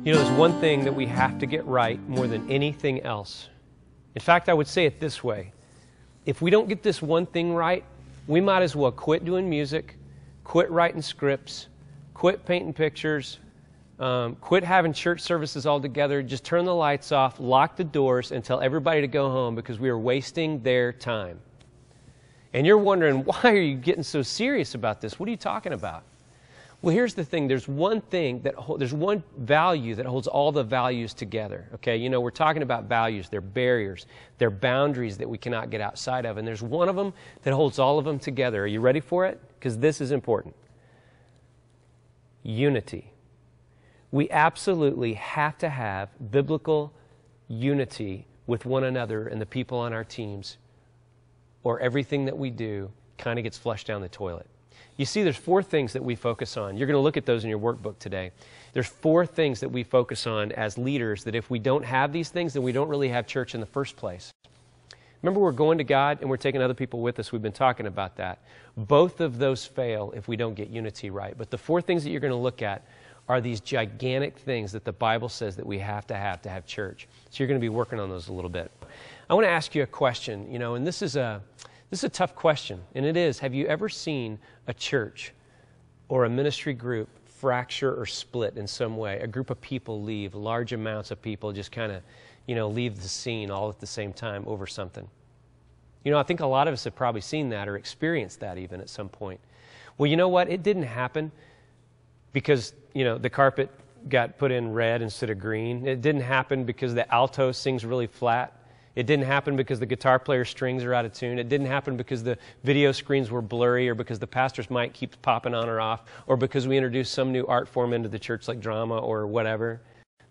You know, there's one thing that we have to get right more than anything else. In fact, I would say it this way. If we don't get this one thing right, we might as well quit doing music, quit writing scripts, quit painting pictures, quit having church services altogether, just turn the lights off, lock the doors, and tell everybody to go home because we are wasting their time. And you're wondering, why are you getting so serious about this? What are you talking about? Well, here's the thing. There's one value that holds all the values together. Okay, you know, we're talking about values. They're barriers. They're boundaries that we cannot get outside of. And there's one of them that holds all of them together. Are you ready for it? Because this is important. Unity. We absolutely have to have biblical unity with one another and the people on our teams, or everything that we do kind of gets flushed down the toilet. You see, there's 4 things that we focus on. You're going to look at those in your workbook today. There's 4 things that we focus on as leaders that if we don't have these things, then we don't really have church in the first place. Remember, we're going to God and we're taking other people with us. We've been talking about that. Both of those fail if we don't get unity right. But the 4 things that you're going to look at are these gigantic things that the Bible says that we have to have church. So you're going to be working on those a little bit. I want to ask you a question, you know, and this is a tough question, and it is, have you ever seen a church or a ministry group fracture or split in some way? A group of people leave, large amounts of people just kind of, you know, leave the scene all at the same time over something. You know, I think a lot of us have probably seen that or experienced that even at some point. Well, you know what? It didn't happen because, you know, the carpet got put in red instead of green. It didn't happen because the alto sings really flat. It didn't happen because the guitar player's strings are out of tune. It didn't happen because the video screens were blurry or because the pastor's mic keeps popping on or off or because we introduced some new art form into the church like drama or whatever.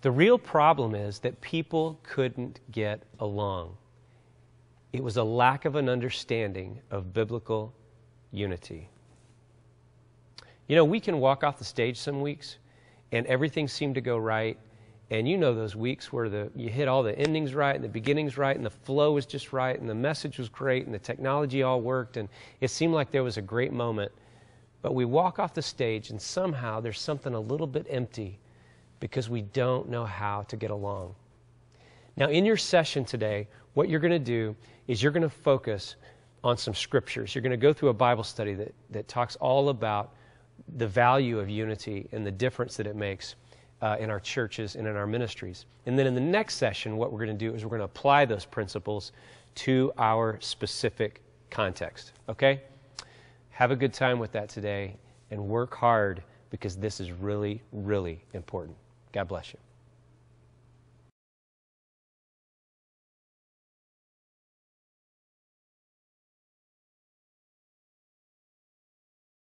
The real problem is that people couldn't get along. It was a lack of an understanding of biblical unity. You know, we can walk off the stage some weeks and everything seemed to go right. And you know those weeks where you hit all the endings right and the beginnings right and the flow was just right and the message was great and the technology all worked and it seemed like there was a great moment. But we walk off the stage and somehow there's something a little bit empty because we don't know how to get along. Now in your session today, what you're going to do is you're going to focus on some scriptures. You're going to go through a Bible study that talks all about the value of unity and the difference that it makes in our churches and in our ministries. And then in the next session, what we're going to do is we're going to apply those principles to our specific context. Okay? Have a good time with that today and work hard because this is really, really important. God bless you.